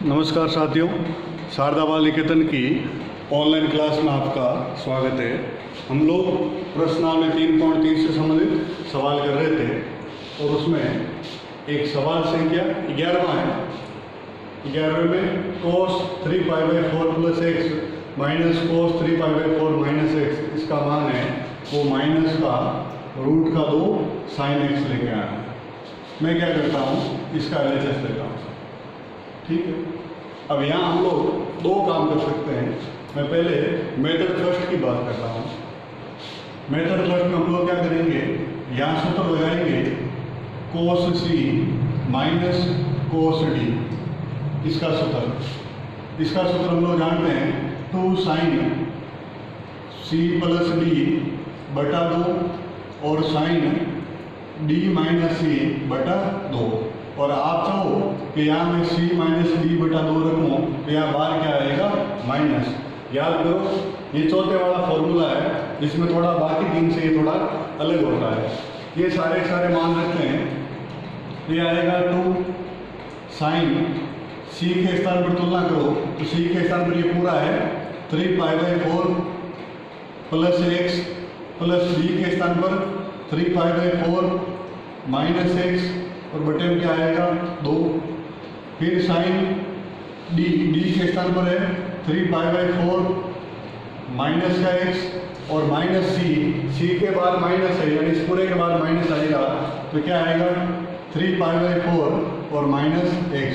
नमस्कार साथियों, शारदा बाल निकेतन की ऑनलाइन क्लास में आपका स्वागत है। हम लोग प्रश्नावली 3.3 से संबंधित सवाल कर रहे थे और उसमें एक सवाल संख्या 11वां है। 11वें में cos 3π/4 plus x minus cos 3π/4 minus x, इसका मान है वो माइनस का रूट का 2 साइन एक्स लेके आना है। मैं क्या करता हूँ, इसका LHS लेता हूँ। ठीक है, अब यहाँ हम लोग दो काम कर सकते हैं। मैं पहले मेथड फर्स्ट की बात करता हूँ। मेथड फर्स्ट में हम लोग क्या करेंगे, यहाँ सूत्र लगाएंगे cos c minus cos d, इसका सूत्र हम लोग जानते हैं 2 साइन c प्लस d बटा 2 और साइन d माइनस c बटा 2। और आप चाहो कि यहाँ मैं c माइनस d बटा 2 रखूँ तो यहाँ बाहर क्या आएगा, माइनस। याद करो, ये चौथे वाला फॉर्मूला है, इसमें थोड़ा बाकी दिन से ये थोड़ा अलग होता है। ये सारे मान रखते हैं। ये आएगा 2 साइन c के स्थान पर तुलना करो तो c के स्थान पर ये पूरा है 3π/4 प्लस एक्स प्लस d के स्थान पर 3π/4 माइनस एक्स और बटे में क्या आएगा 2। फिर साइन d के स्थान पर है 3π/4 माइनस का x और माइनस c के बाद माइनस है, यानी इस पूरे के बाद माइनस आएगा तो क्या आएगा 3π/4 और माइनस x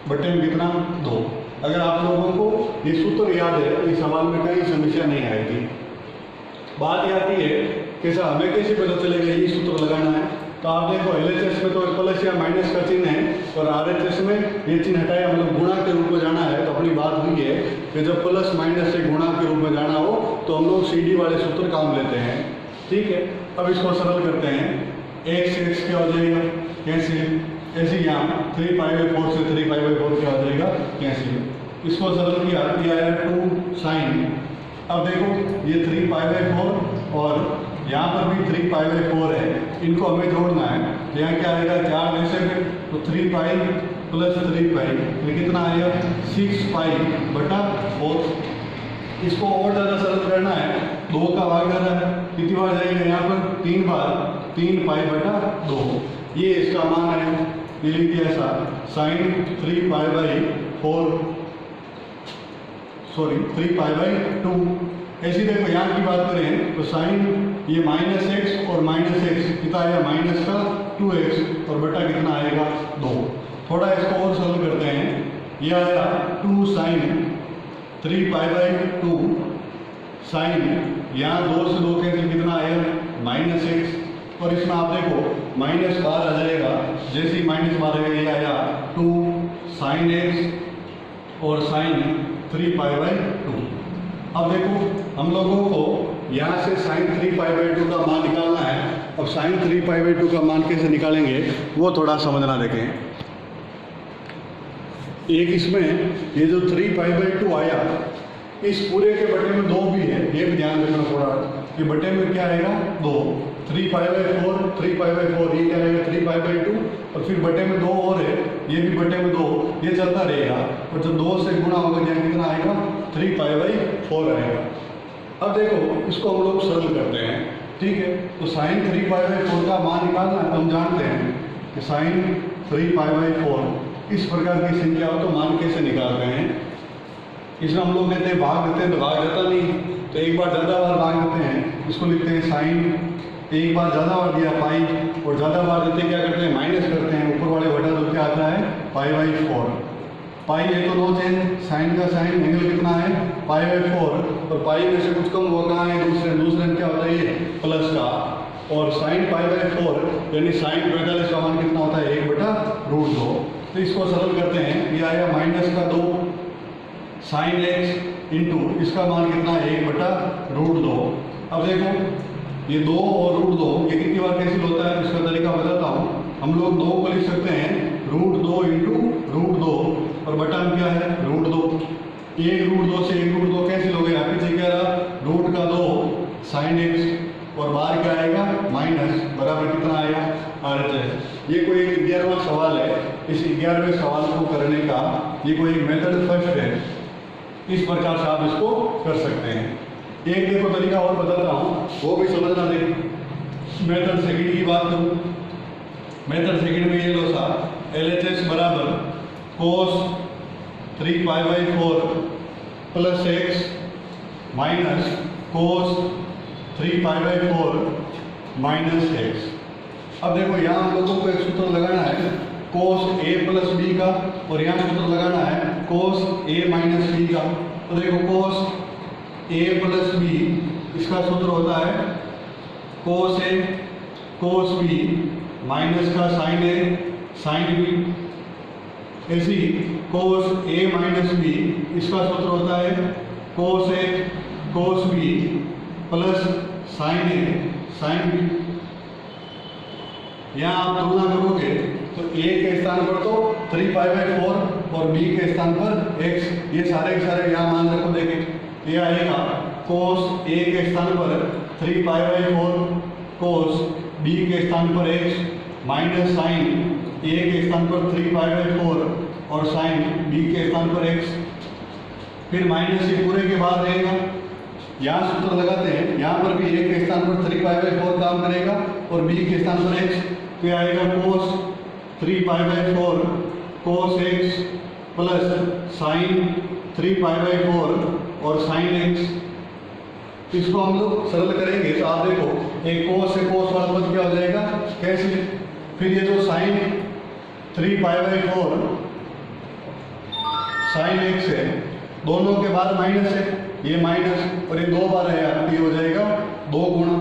बटे में कितना 2। अगर आप लोगों को ये सूत्र याद है तो इस सवाल में कहीं समस्या नहीं आएगी। बात ये आती है कि सर हमें कैसे पता चलेगा ये सूत्र लगाना है। तो आप देखो LHS में तो प्लस या माइनस का चिन्ह है और RHS में ये चिन्ह हटाया, मतलब गुणा के रूप में जाना है। तो अपनी बात हुई है कि जब प्लस माइनस से गुणा के रूप में जाना हो तो हम लोग CD वाले सूत्र काम लेते हैं। ठीक है, अब इसको सरल करते हैं। x क्या हो जाएगा, कैसे यहाँ 3π/4 से 3π/4 क्या हो जाएगा, कैंसिल। इसको सरल किया, यह आया 2 साइन। अब देखो ये 3π/4 और यहाँ पर भी 3π/4 है, इनको हमें जोड़ना है। तो यहाँ क्या आएगा, 4 में से तो 3π प्लस 3π ये कितना आएगा 6π/4। इसको और ज़्यादा सरल करना है, 2 का भाग कर रहा है, कितनी बार जाएगा यहाँ पर 3 बार, 3π/2। ये इसका मान है, ये लिख दिया ऐसा साइन 3π/2। ऐसी देखो यहाँ की बात करें तो साइन ये माइनस एक्स और माइनस एक्स कितना आएगा, माइनस का 2x और बटा कितना आएगा 2। थोड़ा इसको और सरल करते हैं। ये आया 2 साइन 3π/2 साइन, यहाँ 2 से 2 कैंसिल, कितना आएगा माइनस एक्स। और इसमें आप देखो माइनस बाहर आ जाएगा, जैसे ही माइनस बाहर आएगा ये आया 2 साइन एक्स और साइन 3π/2। अब देखो हम लोगों को यहाँ से साइन 3π/2 का मान निकालना है। अब साइन 3π/2 का मान कैसे निकालेंगे वो थोड़ा समझना देखें। एक इसमें ये जो 3π/2 आया, इस पूरे के बटे में 2 भी है, ये भी ध्यान रखना थोड़ा। ये बटे में क्या आएगा 2, 3π/4 ये क्या आएगा 3π/2 और फिर बटे में 2 और है, ये भी बटे में 2, ये चलता रहेगा। और जब 2 से गुणा होगा यहाँ कितना आएगा 3π/4 आएगा। अब देखो इसको हम लोग सरल करते हैं। ठीक है, तो साइन 3π/4 का मान निकालना है। हम जानते हैं कि साइन 3π/4 इस प्रकार की संख्या हो तो मान कैसे निकालते हैं। इसमें हम लोग कहते हैं भाग देते हैं तो भाग जाता नहीं, तो एक बार ज़्यादा बार भाग देते हैं, इसको लिखते हैं साइन। एक बार ज़्यादा बार दिया पाई और ज़्यादा बार देते क्या करते हैं, माइनस करते हैं, ऊपर वाले बटा तो क्या आता है π/4। पाई है तो नो चेंज, साइन का साइन, एंगल कितना है π/4 और पाई में से कुछ कम वो कहाँ है, दूसरे में क्या होता है ये प्लस का। और साइन π/4 यानी साइन 45 का मान कितना होता है 1/√2। तो इसको सरल करते हैं, ये आया माइनस का 2 साइन एक्स इंटू इसका मान कितना है 1/√2। अब देखो ये 2 और √2 ये कितनी बार कैंसिल होता है, इसका तरीका बताता हूँ। हम लोग 2 को लिख सकते हैं √2 इंटू √2 और बटा में क्या है √2। 1√2 से 1√2 कैंसिल हो गया, पीछे क्या रहा √2 साइन एक्स और बाहर क्या आएगा माइनस, बराबर कितना आएगा RHS। ये कोई 11वां सवाल है। इस 11वें सवाल को करने का ये कोई एक मेथड फर्स्ट है, इस प्रकार से आप इसको कर सकते हैं। एक देखो तरीका और बताता हूँ, वो भी समझना। देखिए मेथड सेकंड की बात करूँ, मेथड सेकंड में ये लो सा LHS बराबर cos 3π/4 plus x minus cos 3π/4 minus x। अब देखो यहाँ हम लोगों को एक सूत्र लगाना है cos a प्लस b का, और यहाँ सूत्र लगाना है cos a माइनस b का। तो देखो cos a प्लस b, इसका सूत्र होता है cos a cos b minus का sin a sin b। ऐसी cos a माइनस b, इसका सूत्र होता है cos a cos b plus sin a sin b। यहाँ आप तुलना करोगे तो a के स्थान पर तो 3π/4 और b के स्थान पर x, ये सारे के सारे यहाँ मान रखो। देखें ये आएगा cos a के स्थान पर 3π/4 cos b के स्थान पर x माइनस साइन a के स्थान पर 3π/4 और साइन b के स्थान पर x। फिर माइनस ये पूरे के बाद रहेगा, यहाँ सूत्र लगाते हैं, यहाँ पर भी a के स्थान पर 3π/4 काम करेगा और b के स्थान पर x। तो ये आएगा cos 3π/4 cos x plus sine 3π/4 और साइन x। इसको हम लोग सरल करेंगे तो आप देखो एक cos से cos वाला पद क्या हो जाएगा, कैसे। फिर ये जो साइन 3π/4 साइन x है, दोनों के बाद माइनस है, ये माइनस और ये दो बार है, ये हो जाएगा 2 गुणा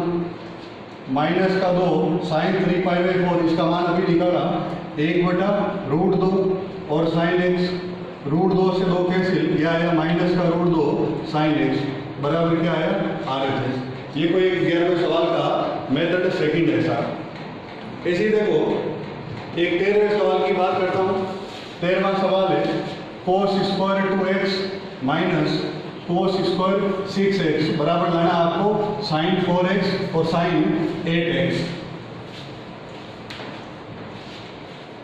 माइनस का 2 साइन 3π/4, इसका मान अभी निकाला 1/√2 और साइन x, √2 से 2 कैंसिल, यह आया माइनस का √2 साइन x बराबर क्या आया RHS। ये कोई 11वें सवाल का मेथड सेकंड है साहब। इसी देखो एक 13वें सवाल की बात करता हूँ। 13वां सवाल है cos square 2x minus cos square 6x बराबर लाना आपको साइन 4x और साइन 8x।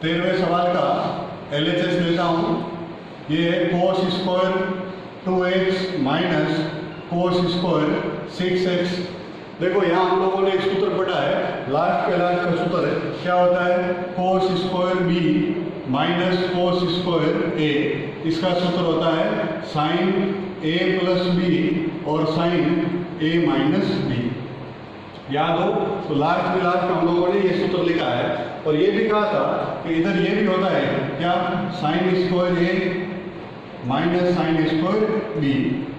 13वें सवाल का LHS लेता हूँ, ये है cos square 2x minus cos square 6x। देखो यहाँ हम लोगों ने एक सूत्र पढ़ा है, लास्ट का सूत्र है, क्या होता है cos square b minus cos square a। इसका सूत्र होता है साइन a प्लस b और साइन a माइनस b। याद हो तो लास्ट में हम लोगों ने ये सूत्र लिखा है, और ये भी कहा था कि इधर ये भी होता है क्या, sine square a minus sine square b।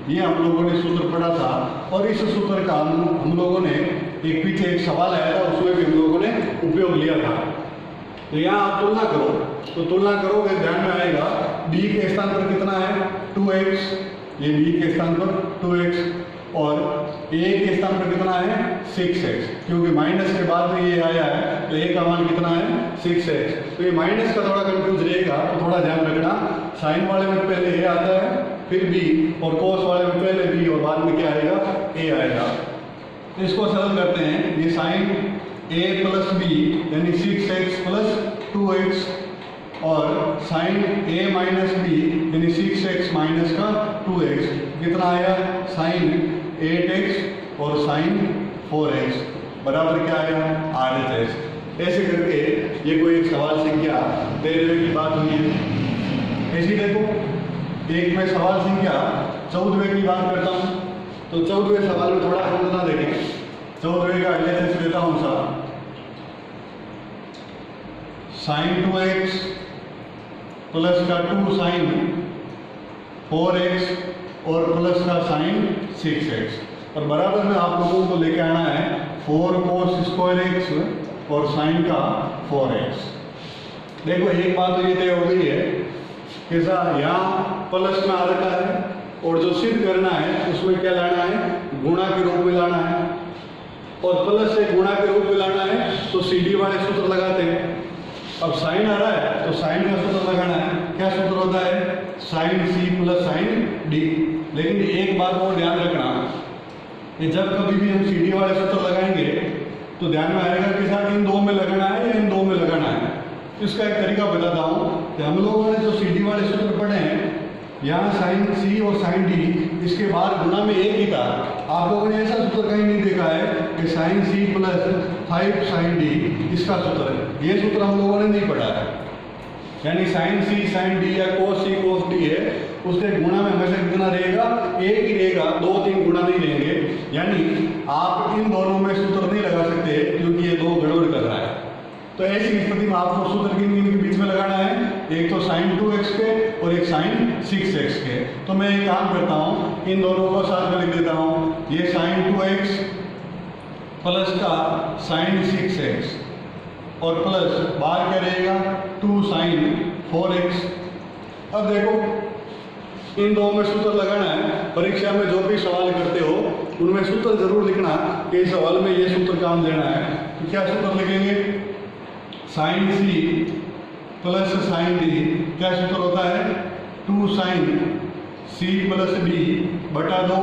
ये हम लोगों ने सूत्र पढ़ा था, और इस सूत्र का हम लोगों ने एक पीछे एक सवाल आया था, उसमें भी हम लोगों ने उपयोग लिया था। तो यहाँ आप तुलना करो, तो तुलना करोगे ध्यान में आएगा b के स्थान पर कितना है 2x, ये b के स्थान पर 2x, और a के स्थान पर कितना है 6x, क्योंकि माइनस के बाद में ये आया है तो a का मान कितना है 6x। तो ये माइनस का थोड़ा कंफ्यूज रहेगा, तो थोड़ा ध्यान रखना, साइन वाले में पहले a आता है फिर b, और cos वाले में पहले b और बाद में क्या आएगा a आएगा। तो इसको सरल करते हैं, ये साइन a प्लस b यानी 6x प्लस 2x, और साइन a माइनस b यानी 6x माइनस का 2x, कितना आया साइन 8x और साइन 4x बराबर क्या आया RHS। ऐसे करके ये कोई एक सवाल संख्या 13वें की बात हुई है। ऐसी देखो एक मैं सवाल संख्या 14वें की बात करता हूँ। तो 14वें सवाल में थोड़ा समझना देखें, 14वें का LHS लेता हूँ साहब, साइन 2x प्लस का 2 साइन 4x और प्लस का साइन 6x, और बराबर में आप लोगों को लेके आना है 4 cos स्क्वायर x और साइन का 4x। देखो एक बात तो ये तय हो गई है कि यहाँ प्लस में आ रखा है, और जो सिद्ध करना है उसमें क्या लाना है गुणा के रूप में लाना है, और प्लस से गुणा के रूप में लाना है तो CD वाले सूत्र लगाते हैं। अब साइन आ रहा है तो साइन का सूत्र लगाना है, क्या सूत्र होता है sine C plus sine D। लेकिन एक बात और ध्यान रखना कि जब कभी भी हम CD वाले सूत्र लगाएंगे तो ध्यान में आएगा कि साथ इन दो में लगाना है या इन दो में लगाना है। इसका एक तरीका बताता हूँ। कि हम लोगों ने जो सी डी वाले सूत्र पढ़े हैं, यहाँ साइन सी और साइन डी इसके बाहर गुना में एक ही था। आप लोगों ने ऐसा सूत्र कहीं नहीं देखा है कि sine C plus 5 sine D इसका सूत्र है। ये सूत्र हम लोगों ने नहीं पढ़ा है। यानी साइन सी साइन डी या कोस सी कोस डी है, उसके गुणा में हमेशा कितना रहेगा, एक ही रहेगा, 2-3 गुणा नहीं रहेंगे। यानी आप इन दोनों में सूत्र नहीं लगा सकते क्योंकि ये दो गड़बड़ कर रहा है। तो ऐसी स्थिति में आपको सूत्र किन किन के बीच में लगाना है, एक तो साइन 2x के और एक साइन 6x के। तो मैं एक काम करता हूँ, इन दोनों को साथ में लिख देता हूँ। ये साइन 2x प्लस का साइन 6x और प्लस बाहर क्या रहेगा 2 साइन 4x। अब देखो इन दोनों में सूत्र लगाना है। परीक्षा में जो भी सवाल करते हो उनमें सूत्र जरूर लिखना कि इस सवाल में ये सूत्र काम देना है। तो क्या सूत्र लिखेंगे, sine C plus sine D क्या सूत्र होता है, 2 साइन सी प्लस डी बटा 2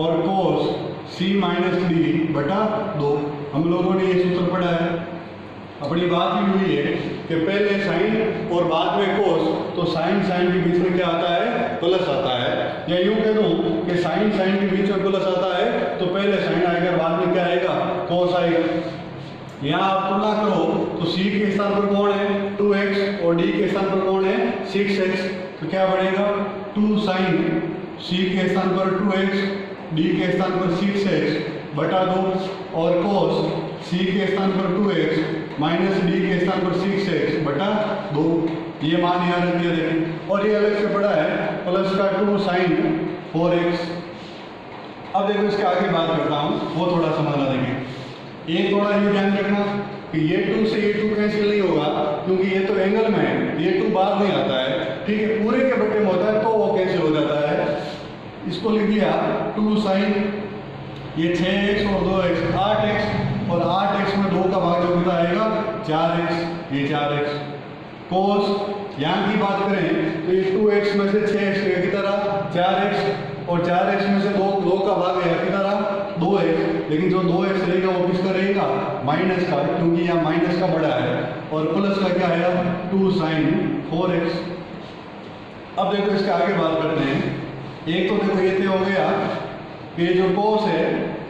और कोस सी माइनस डी बटा 2। हम लोगों ने ये सूत्र पढ़ा है। अपनी बात ही हुई है कि पहले साइन और बाद में कोस, तो साइन साइन के बीच में क्या आता है, प्लस आता है। या यूं कह दूं कि साइन साइन के बीच में प्लस आता है तो पहले साइन आएगा, बाद में क्या आएगा, कोस आएगा। यहाँ आप तुलना करो तो c के स्थान पर कौन है 2x और d के स्थान पर कौन है 6x। तो क्या बढ़ेगा 2 साइन c के स्थान पर 2x, d के स्थान पर 6x बटा 2 और cos c के स्थान पर 2x माइनस d के स्थान पर 6x बटा 2। ये मान यहाँ रख दिया देखें। और ये अलग से पड़ा है प्लस का 2 साइन 4x। अब देखो इसके आगे बात करता हूँ, वो थोड़ा समझना देखें। एक थोड़ा ये ध्यान रखना कि ये 2 से ये 2 कैंसिल नहीं होगा क्योंकि ये तो एंगल में है, ये 2 बाहर नहीं आता है, ठीक है, पूरे के बटे में होता है तो वो कैंसिल हो जाता है। इसको लिख दिया 2 साइन ये 6x और 2x 8x और 8x में 2 का भाग जो कितना आएगा 4x, ये 4x। कोस यहाँ की बात करें तो ये 2x में से 6x की तरह 4x और 4x में से 2 का भाग है कितना रहा 2x। लेकिन जो 2x रहेगा वो किसका रहेगा, माइनस का, क्योंकि यहाँ माइनस का बड़ा है। और प्लस का क्या आया 2 साइन 4x। अब देखो इसके आगे बात करते हैं। एक तो देखो ये तो हो गया कि जो कोस है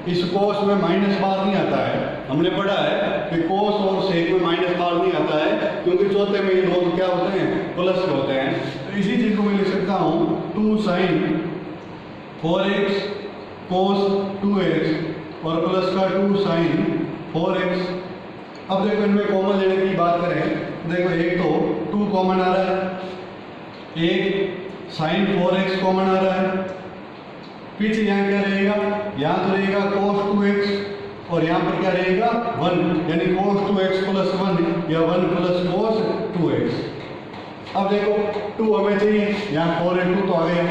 इस कोस में माइनस बार नहीं आता है। हमने पढ़ा है कि कोस और सेक में माइनस बार नहीं आता है क्योंकि चौथे में ये दोनों क्या होते हैं, प्लस के होते हैं। तो इसी चीज को मैं लिख सकता हूँ 2 साइन 4x कोस 2x और प्लस का 2 साइन 4x। अब देखो इनमें कॉमन लेने की बात करें, देखो एक तो 2 कॉमन आ रहा है, एक साइन 4x कॉमन आ रहा है, पीछे यहाँ क्या रहेगा, यहाँ तो रहेगा cos 2x और यहाँ पर क्या रहेगा 1, यानी cos 2x प्लस 1 या 1 प्लस cos 2x। अब देखो 2 हमें चाहिए, यहाँ 4 है 2 तो आ गया,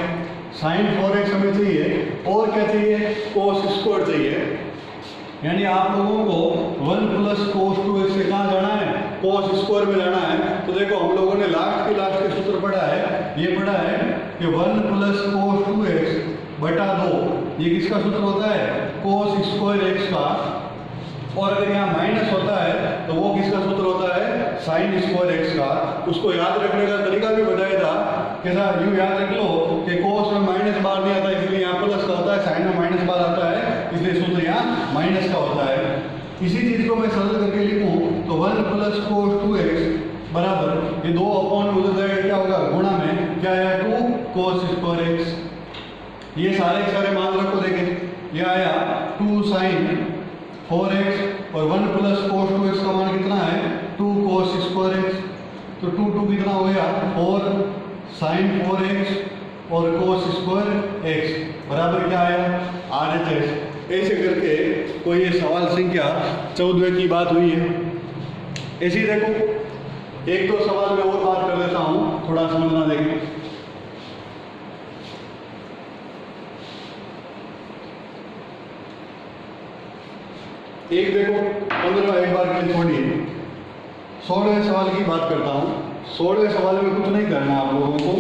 साइन 4x हमें चाहिए और क्या चाहिए cos स्क्वायर चाहिए। यानी आप लोगों को 1 प्लस cos 2x से कहाँ जाना है, cos स्क्वायर में जाना है। तो देखो हम लोगों ने लास्ट के सूत्र पढ़ा है, ये पढ़ा है कि 1 प्लस cos 2x बटा 2, ये किसका सूत्र होता है cos स्क्वायर x का। और अगर यहाँ माइनस होता है तो वो किसका सूत्र होता है साइन स्क्वायर x का। उसको याद रखने का तरीका भी बताया था, कैसा, यूँ याद रख लो कि cos में माइनस बार नहीं आता इसलिए यहाँ प्लस का होता है, साइन में माइनस बार आता है इसलिए सूत्र यहाँ माइनस का होता है। इसी चीज को मैं सरल करके लिखूँ तो 1 प्लस cos 2x बराबर ये 2 अपॉन उधर जाएगा क्या होगा गुणा में क्या आया 2 cos स्क्वायर x। ये सारे के सारे मान रखो, देखें ये आया 2 साइन 4x और 1 प्लस cos 2x का मान कितना है 2 cos स्क्वायर x। तो 2 कितना हो गया 4 साइन 4x और cos स्क्वायर x बराबर क्या आया RHS। ऐसे करके कोई ये सवाल संख्या 14 की बात हुई है। ऐसे ही देखो एक तो सवाल में और बात कर लेता हूँ, थोड़ा समझना देखें। एक देखो 15 एक बार के लिए छोड़िए, 16वें सवाल की बात करता हूँ। 16वें सवाल में कुछ नहीं करना आप लोगों को,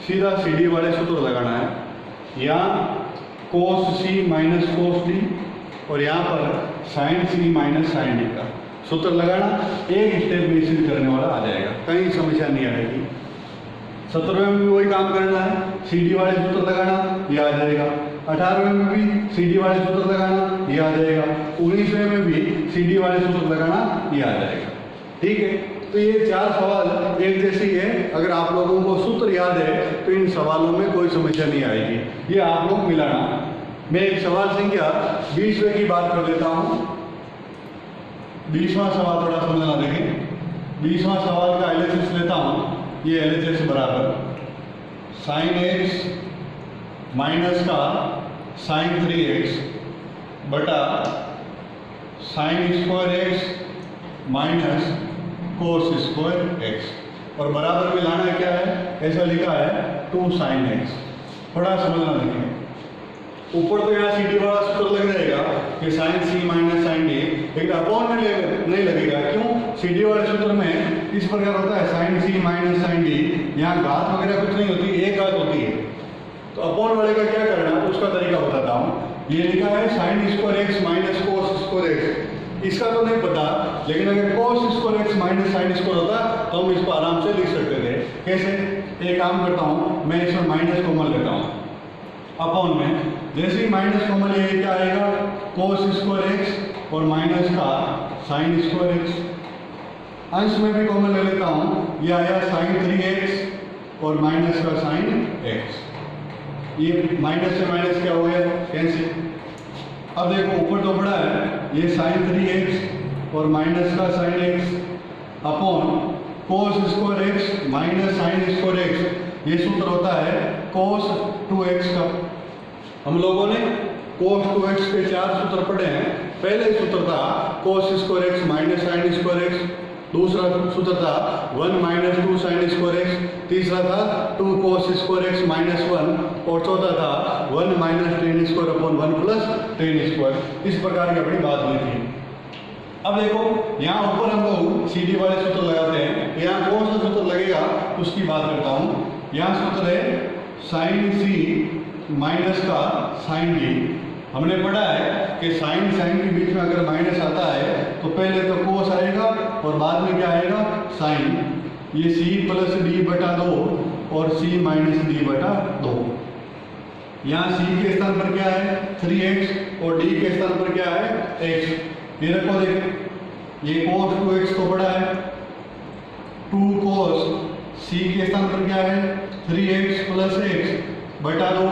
सीधा सीडी वाले सूत्र लगाना है। यहाँ cos c minus cos d और यहाँ पर sin c minus sin d का सूत्र लगाना, एक स्टेप में सिद्ध करने वाला आ जाएगा, कहीं समस्या नहीं आएगी। 17वें में भी वही काम करना है, CD वाले सूत्र लगाना, ये आ जाएगा। 18वें में भी CD वाले सूत्र लगाना, ये आ जाएगा। 19वें में भी CD वाले सूत्र लगाना, ये आ जाएगा। ठीक है, तो ये 4 सवाल एक जैसी है। अगर आप लोगों को सूत्र याद है तो इन सवालों में कोई समस्या नहीं आएगी। ये आप लोग मिलाना। मैं एक सवाल संख्या 20वें की बात कर लेता हूँ। 20वां सवाल थोड़ा समझना देखें। 20वां सवाल का LHS लेता हूँ। ये LHS बराबर sin x माइनस का sin 3x बटा sin square x minus cos square x, और बराबर में लाना क्या है, ऐसा लिखा है 2 sin x। थोड़ा समझना देखें। ऊपर तो यहाँ CD वाला सूत्र लग जाएगा कि sin c minus sin d, लेकिन अपॉन में नहीं लगेगा। क्यों? CD वाले सूत्र में इस प्रकार होता है sin c minus sin d, यहाँ घात वगैरह कुछ नहीं होती, एक घात होती है। तो अपॉन वाले का क्या करना है उसका तरीका बताता हूँ। ये लिखा है sin square x minus cos square x, इसका तो नहीं पता, लेकिन अगर cos square x minus sin square होता तो हम इसको आराम से लिख सकते थे। कैसे? एक काम करता हूँ, मैं इसमें माइनस कॉमन लेता हूँ अपॉन में। जैसे ही माइनस कॉमन ये क्या आएगा, कोस स्क्वायर x और माइनस का sin स्क्वायर x। अंश में भी कॉमन ले लेता हूँ, ये आया sin 3x और माइनस का sin x। ये माइनस से माइनस क्या हो गया, कैंसिल। अब देखो ऊपर तो बड़ा है, ये sin 3x और माइनस का sin x upon cos square x minus sin square x। ये सूत्र होता है कोस 2x का। हम लोगों ने कोस 2x के 4 सूत्र पढ़े हैं। पहले सूत्र था cos square x minus sin square x, दूसरा सूत्र था 1 माइनस 2 sin स्क्वायर x, तीसरा था 2 कोस स्क्वायर x माइनस 1, और चौथा था 1 minus tan square upon 1 plus tan square. इस प्रकार की अपनी बात हुई थी। अब देखो यहाँ ऊपर हम लोग CD वाले सूत्र लगाते हैं, यहाँ कौन सा सूत्र लगेगा उसकी बात करता हूँ। यहाँ सूत्र है sin c माइनस का sin d। हमने पढ़ा है कि sin के बीच में अगर माइनस आता है तो पहले तो कोस आएगा और बाद में क्या आएगा, sin। ये c प्लस d बटा 2 और c माइनस d बटा 2। यहाँ c के स्थान पर क्या है 3x और d के स्थान पर क्या है x। ये रखो देखें, ये cos 2x तो बड़ा है, 2 cos c के स्थान पर क्या है 3x प्लस x बटा 2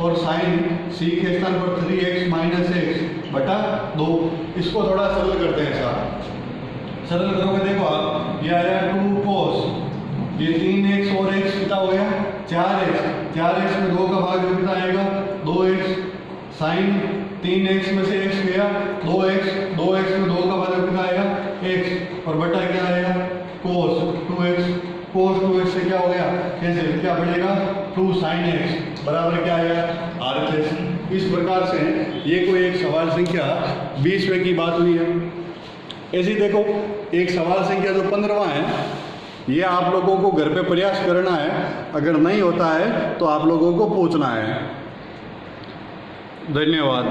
और sin c के स्थान पर 3x माइनस x बटा 2। इसको थोड़ा सरल करते हैं साहब। सरल करोगे देखो आप, ये आया 2 cos, ये 3x और x कितना हो गया 4x में 2 का भाग जो कितना आएगा 2x, sin 3x में से x गया 2x में 2 का भाग कितना आएगा x, और बटा क्या आएगा cos 2x से क्या हो गया कैसे, क्या बनेगा 2 sin x बराबर क्या आएगा RHS। इस प्रकार से ये कोई एक सवाल संख्या 20वें की बात हुई है। ऐसी देखो एक सवाल संख्या जो 15वां है, ये आप लोगों को घर पे प्रयास करना है। अगर नहीं होता है तो आप लोगों को पूछना है। धन्यवाद।